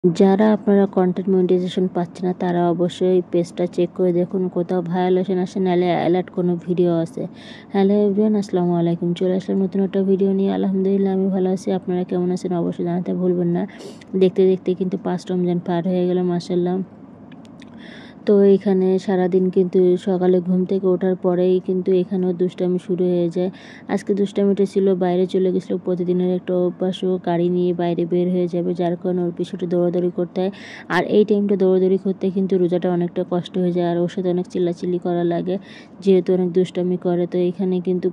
যারা আপনারা content monetization পাচ্ছে না তারা অবশ্যই পেজটা চেক করে দেখুন কোথাও ভায়োলেশন আসে, নাহলে অ্যালার্ট কোনো ভিডিও আছে। হ্যালো এভরিওয়ান, আসসালামু আলাইকুম। চলে আসলাম নতুন একটা ভিডিও নিয়ে। আলহামদুলিল্লাহ আমি ভালো আছি। আপনারা কেমন আছেন অবশ্যই জানাতে ভুলবেন না। দেখতে দেখতে কিন্তু 5 রমজান পার হয়ে গেল, মাশাআল্লাহ। তো এখানে সারাদিন কিন্তু সকালে ঘুম থেকে ওঠার পরেই কিন্তু এখানেও দুষ্টামি শুরু হয়ে যায়। আজকে দুষ্টামিটা ছিল, বাইরে চলে গেছিলো। প্রতিদিনের একটা অভ্যাসও, গাড়ি নিয়ে বাইরে বের হয়ে যাবে, যার কারণে ওর পিছনে দৌড়াদৌড়ি করতে হয়। আর এই টাইমটা দৌড়াদৌড়ি করতে কিন্তু রোজাটা অনেকটা কষ্ট হয়ে যায়, আর ওর সাথে অনেক চিল্লাচিল্লি করা লাগে, যেহেতু অনেক দুষ্টামি করে। তো এখানে কিন্তু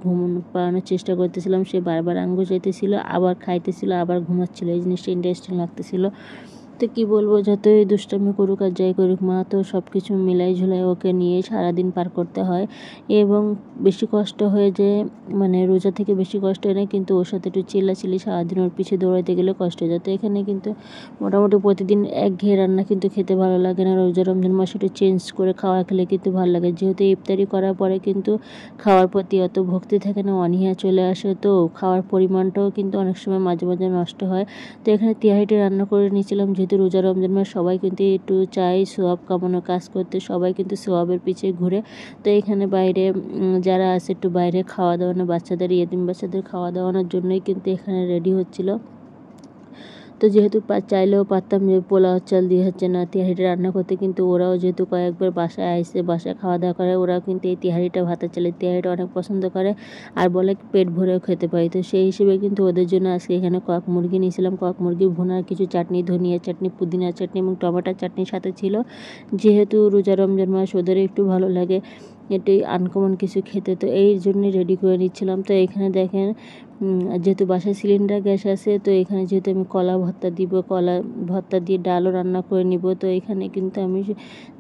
পাড়ানোর চেষ্টা করতেছিলাম, সে বারবার আঙ্গুল চাইতেছিল, আবার খাইতেছিল, আবার ঘুমাচ্ছিল। এই জিনিসটা ইন্টারেস্টিং লাগতেছিল। তো কী বলবো, যতই দুষ্টামি করুক আর যাই করুক, মা তো সব কিছু মিলাই ঝুলাই ওকে নিয়ে সারাদিন পার করতে হয়। এবং বেশি কষ্ট হয়ে যে, মানে রোজা থেকে বেশি কষ্ট হয় না, কিন্তু ওর সাথে একটু চিল্লাচিল্লি সারাদিন ওর পিছিয়ে দৌড়াইতে গেলে কষ্ট হয়ে যায়। তো এখানে কিন্তু মোটামুটি প্রতিদিন একঘেয়ে রান্না কিন্তু খেতে ভালো লাগে না। রোজা রমজান মাসে একটু চেঞ্জ করে খাওয়া খেলে কিন্তু ভালো লাগে, যেহেতু ইফতারি করার পরে কিন্তু খাওয়ার প্রতি অত ভক্তি থাকে না, অনীহা চলে আসে। তো খাওয়ার পরিমাণটাও কিন্তু অনেক সময় মাঝে মাঝে নষ্ট হয়। তো এখানে তিহারিটা রান্না করে নিয়েছিলাম, যেহেতু রোজা রমজান মাস সবাই কিন্তু একটু চাই সোয়াব কামানোর কাজ করতে, সবাই কিন্তু সোয়াবের পিছিয়ে ঘুরে। তো এখানে বাইরে যারা আছে একটু বাইরে খাওয়া দাওয়ানো, বাচ্চাদের ইয়েতিম বাচ্চাদের খাওয়া দাওয়ানোর জন্যই কিন্তু এখানে রেডি হচ্ছিল। তো যেহেতু চাইলেও পারতাম যে পোলাও চাল দিয়ে হচ্ছে না তিহারিটা রান্না করতে, কিন্তু ওরাও যেহেতু কয়েকবার বাসায় আইসে, বাসায় খাওয়া দাওয়া করে, ওরাও কিন্তু এই তিহারিটা, ভাতের চালের তিহারিটা অনেক পছন্দ করে, আর বলে পেট ভরেও খেতে পারি। তো সেই হিসেবে কিন্তু ওদের জন্য আজকে এখানে কক মুরগি নিয়েছিলাম। কক মুরগি ভুনার কিছু চাটনি, ধনিয়া চাটনি, পুদিনা চাটনি এবং টমেটোর চাটনির সাথে ছিল। যেহেতু রোজা রমজান মাস, ওদের একটু ভালো লাগে এটাই আনকমন কিছু খেতে, তো এই জন্যই রেডি করে নিচ্ছিলাম। তো এখানে দেখেন, যেহেতু বাসায় সিলিন্ডার গ্যাস আছে, তো এখানে যেহেতু আমি কলা ভর্তা দিব, কলা ভর্তা দিয়ে ডালও রান্না করে নিব। তো এখানে কিন্তু আমি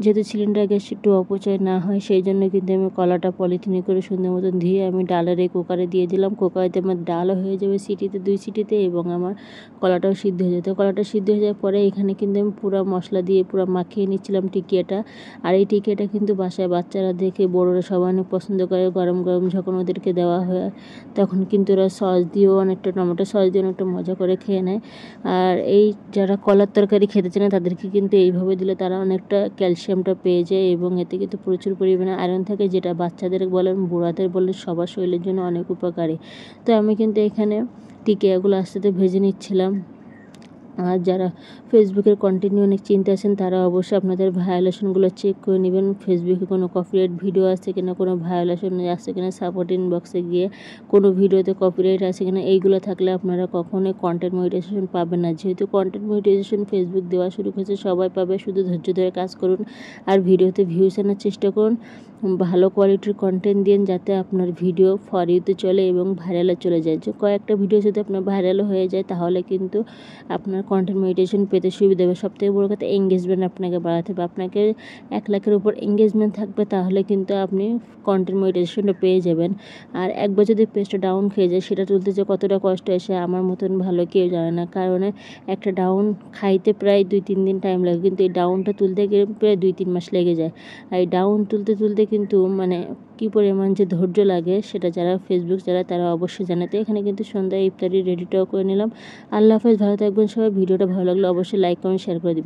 যেহেতু সিলিন্ডার গ্যাস একটু অপচয় না হয়, সেই জন্য কিন্তু আমি কলাটা পলিথিনে করে সুন্দর মতন ধুয়ে আমি ডালের এই কুকারে দিয়ে দিলাম। কুকারেতে আমার ডালও হয়ে যাবে সিটিতে, 2 সিটিতে, এবং আমার কলাটাও সিদ্ধ হয়ে যেত। কলাটা সিদ্ধ হয়ে যাওয়ার পরে এখানে কিন্তু আমি পুরো মশলা দিয়ে পুরো মাখিয়ে নিচ্ছিলাম টিকিয়াটা। আর এই টিকিয়াটা কিন্তু বাসায় বাচ্চারা দেখে বড়োরা সবাই অনেক পছন্দ করে। গরম গরম যখন ওদেরকে দেওয়া হয়, তখন কিন্তু ওরা সস দিয়েও অনেকটা, টমেটো সস দিয়ে অনেকটা মজা করে খেয়ে নেয়। আর এই যারা কলার তরকারি খেতে চায় না, তাদেরকে কিন্তু এইভাবে দিলে তারা অনেকটা ক্যালসিয়ামটা পেয়ে যায়, এবং এতে কিন্তু প্রচুর পরিমাণে আয়রন থাকে, যেটা বাচ্চাদের বলেন, বুড়াদের বলেন, সবার শরীরের জন্য অনেক উপকারী। তো আমি কিন্তু এখানে টিকিয়াগুলো আস্তে আস্তে ভেজে নিচ্ছিলাম। আর যারা ফেসবুকের কন্টিনিউ অনেক চিন্তা আছেন, তারা অবশ্যই আপনাদের ভায়োলেশনগুলো চেক করে নেবেন। ফেসবুকে কোনো কপিরাইট ভিডিও আছে কিনা, কোনো ভায়োলেশন আছে কিনা, সাপোর্ট ইনবক্সে গিয়ে কোনো ভিডিওতে কপিরাইট আছে কিনা, এইগুলো থাকলে আপনারা কখনোই কন্টেন্ট মনিটাইজেশন পাবেন না। যেহেতু কন্টেন্ট মনিটাইজেশন ফেসবুক দেওয়া শুরু করেছে, সবাই পাবে, শুধু ধৈর্য ধরে কাজ করুন আর ভিডিওতে ভিউজ আনার চেষ্টা করুন। ভালো কোয়ালিটির কন্টেন্ট দিন, যাতে আপনার ভিডিও ফর ইউতে চলে এবং ভাইরালে চলে যায়। যে কয়েকটা ভিডিও যদি আপনার ভাইরাল হয়ে যায়, তাহলে কিন্তু আপনার কন্টেন্ট মনিটাইজেশন পেতে সুবিধা হবে। সবথেকে বড় কথা, এঙ্গেজমেন্ট আপনাকে বাড়াতে হবে। আপনাকে 1 লাখের উপর এঙ্গেজমেন্ট থাকবে, তাহলে কিন্তু আপনি কন্টেন্ট মনিটাইজেশনটা পেয়ে যাবেন। আর একবার যদি পেজটা ডাউন খেয়ে যায়, সেটা তুলতে যে কতটা কষ্ট হয়, সে আমার মতন ভালো কেউ জানে না। কারণ একটা ডাউন খাইতে প্রায় 2-3 দিন টাইম লাগে, কিন্তু এই ডাউনটা তুলতে গেলে প্রায় 2-3 মাস লেগে যায়। আর এই ডাউন তুলতে তুলতে কিন্তু মানে কী পরিমাণ যে ধৈর্য লাগে, সেটা যারা ফেসবুক যারা, তারা অবশ্যই জানে। তো এখানে কিন্তু সন্ধ্যায় ইফতারি রেডিটাও করে নিলাম। আল্লাহ হাফেজ, ভালো থাকবেন সবাই। ভিডিওটা ভালো লাগলে অবশ্যই লাইক কমেন্ট শেয়ার করে দিবেন।